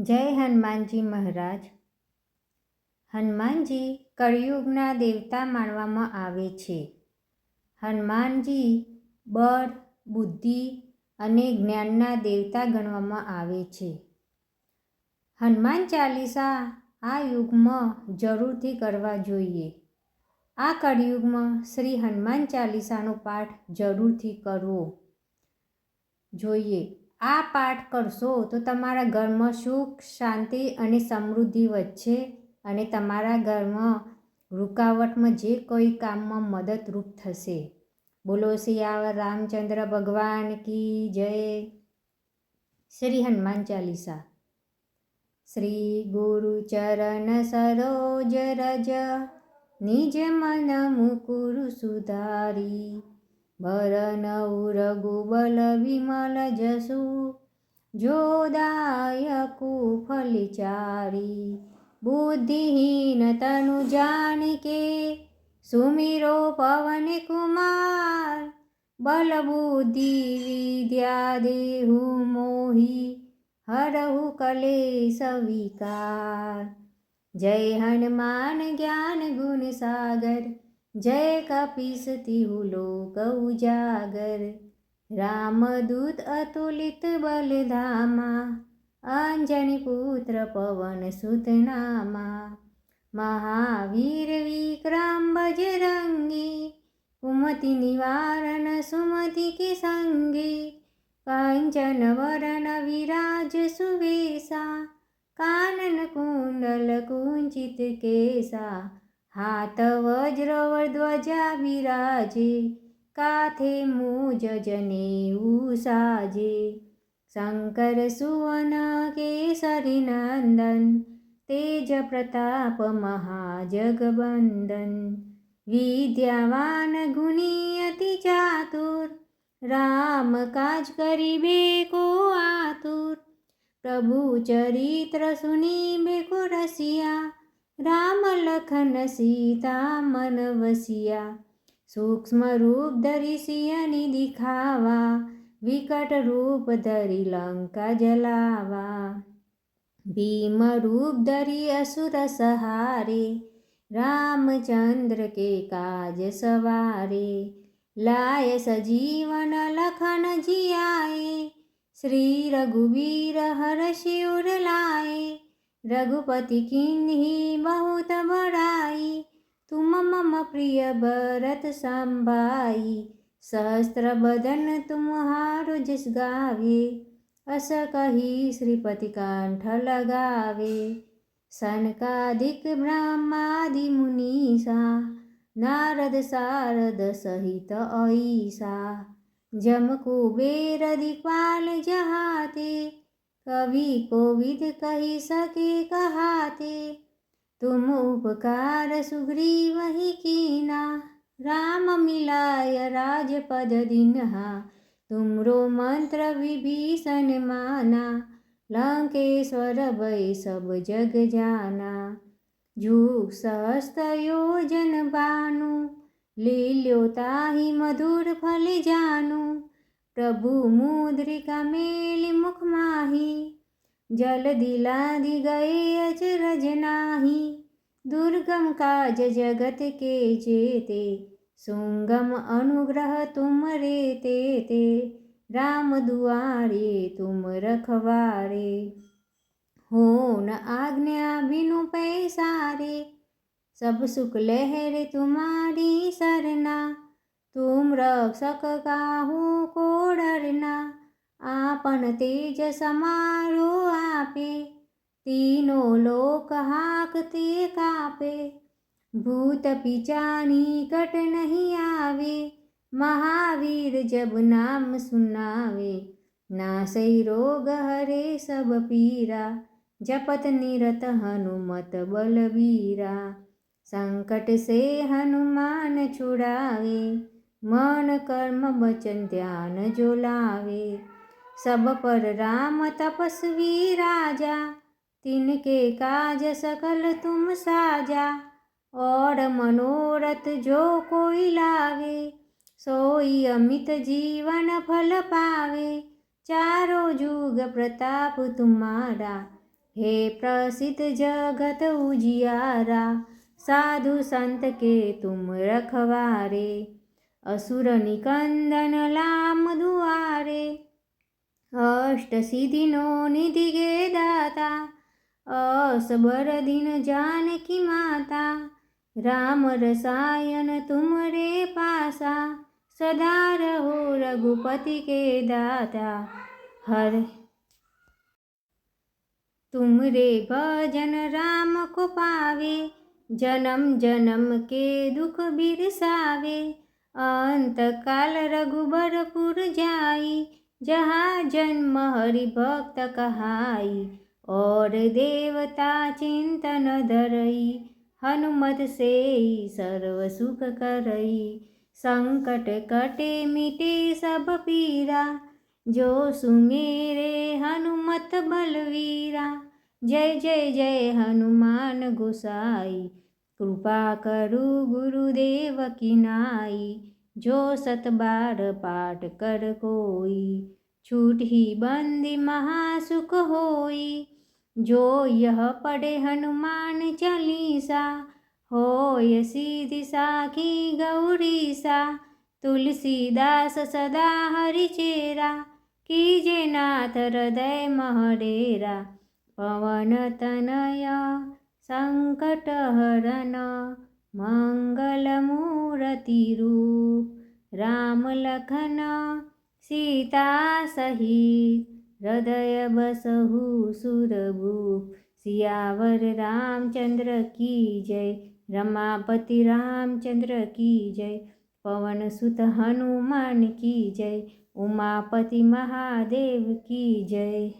જય હનુમાનજી મહારાજ. હનુમાનજી કળિયુગના દેવતા માનવામાં આવે છે. હનુમાનજી બળ, બુદ્ધિ અને જ્ઞાનના દેવતા ગણવામાં આવે છે. હનુમાન ચાલીસા આ યુગમાં જરૂરથી કરવા જોઈએ. આ કળિયુગમાં શ્રી હનુમાન ચાલીસાનો પાઠ જરૂરથી કરવો જોઈએ. આ પાઠ કરશો તો તમારા ઘરમાં સુખ, શાંતિ અને સમૃદ્ધિ વધશે અને તમારા ઘરમાં રૂકાવટમાં જે કોઈ કામમાં મદદરૂપ થશે. બોલો સિયાવર રામચંદ્ર ભગવાન કી જય. શ્રી હનુમાન ચાલીસા. શ્રી ગુરુ ચરણ સરોજ રજ, નિજ મન મુકુર સુધારી. ભરનઉ રઘુબલ વિમલ જસુ, જોદાયકુ ફલચારી. બુદ્ધિહીન તनु જાનકે, સુમિરો પવન કુમાર. બલ બુદ્ધિ વિદ્યા દેહુ મોહી, હરહુ કલેશ વિકાર. જય હનુમાન જ્ઞાન ગુણ સાગર, જય કપીસ तिहु लोक उजागर. रामदूत अतुलित बल धामा, अंजनी पुत्र पवन सुत नामा. महावीर विक्रम बजरंगी, कुमति निवारण सुमति के संगी. कंचन वरण विराज सुवेशा, कानन कुंडल कुंचित केसा. हाथ वज्र ध्वजा विराजे, काथे मूज जनेऊ साजे. शंकर सुवन केसरी नंदन, तेज प्रताप महाजगबंदन. विद्यावान गुणी अति चातुर, राम काज करिबे को आतुर. प्रभु चरित्र सुनिबे को रसिया, राम लखन सीता मन वसिया. सूक्ष्म रूप धरि सियनि दिखावा, विकट रूप धरि लंका जलावा. भीम रूप धरि असुर सहारे, रामचंद्र के काज सवारे. लाय सजीवन लखन जियाए, श्री रघुवीर हरषि उर लाए. रघुपति कीन्ही बहुत बड़ाई, तुम मम प्रिय भरत संभाई. सहस्त्र बदन तुम्हारो जस गावे, अस कही श्रीपति कंठ लगावे. सनकादिक ब्रह्मादि मुनीसा, नारद सारद सहित ऐसा. जम कुबेर दिक्पाल जहाते, कवि कोविद कही सके कहाते. तुम उपकार सुग्रीव ही कीना, राम मिलाय राजपद दीन्हा. तुमरो मंत्र विभीषण माना, लंकेश्वर भय सब जग जाना. जुग सहस्त्र योजन बानु, लील्यो ताहि मधुर फल जानु. प्रभु मुद्रिका मेलि मुख माही, जल दिलाधि गए अचरज नाही. दुर्गम काज जगत के जेते, सुगम अनुग्रह तुम रे तेते. राम दुआरे तुम रखवारे, हो न आज्ञा बिनु पैसारे. सब सुख लहरे तुम्हारी सरना, तुम रक्षक काहू को डरना. आपन तेज समारो आपे, तीनों लोक हाकते कापे. भूत पिचानी कट नहीं आवे, महावीर जब नाम सुनावे. नासै रोग हरे सब पीरा, जपत निरत हनुमत बलबीरा. संकट से हनुमान छुड़ावे, मन कर्म वचन ध्यान जो लावे. सब पर राम तपस्वी राजा, तिनके काज सकल तुम साजा. और मनोरथ जो कोई लावे, सोई अमित जीवन फल पावे. चारों जुग प्रताप तुम्हारा, हे प्रसिद्ध जगत उजियारा, साधु संत के तुम रखवारे, असुर निकंदन लाम दुआरे, अष्ट सिद्धिनो निधि गे दाता, असबर दिन जानकी माता, राम रसायन तुमरे पासा, सदा रहो रघुपति के दाता। हर तुमरे भजन राम को पावे, जन्म जन्म के दुख बिरसावे, अंत काल रघुबरपुर जाई, जहाँ जन्म हरि भक्त कहाई, और देवता चिंतन धरई, हनुमत से सर्व सुख करई, संकट कटे मिटे सब पीरा, जो सुमेरे हनुमत बलवीरा। जय जय जय हनुमान गोसाई, कृपा करु गुरुदेव की नाई, जो सत बार पाठ कर कोई, छूट ही बंदी महासुख होई, जो यह पढ़े हनुमान चालीसा, होय सिद्धि साखी गौरीसा, तुलसीदास सदा हरिचेरा, कीजे नाथ हृदय महडेरा, पवन तनय संकट हरन, मंगल मूर्ति रूप, राम लखन सीता सहित, हृदय बसहु सुरभूप। सियावर रामचंद्र की जय, रमापति रामचंद्र की जय, पवन सुत हनुमान की जय, उमापति महादेव की जय।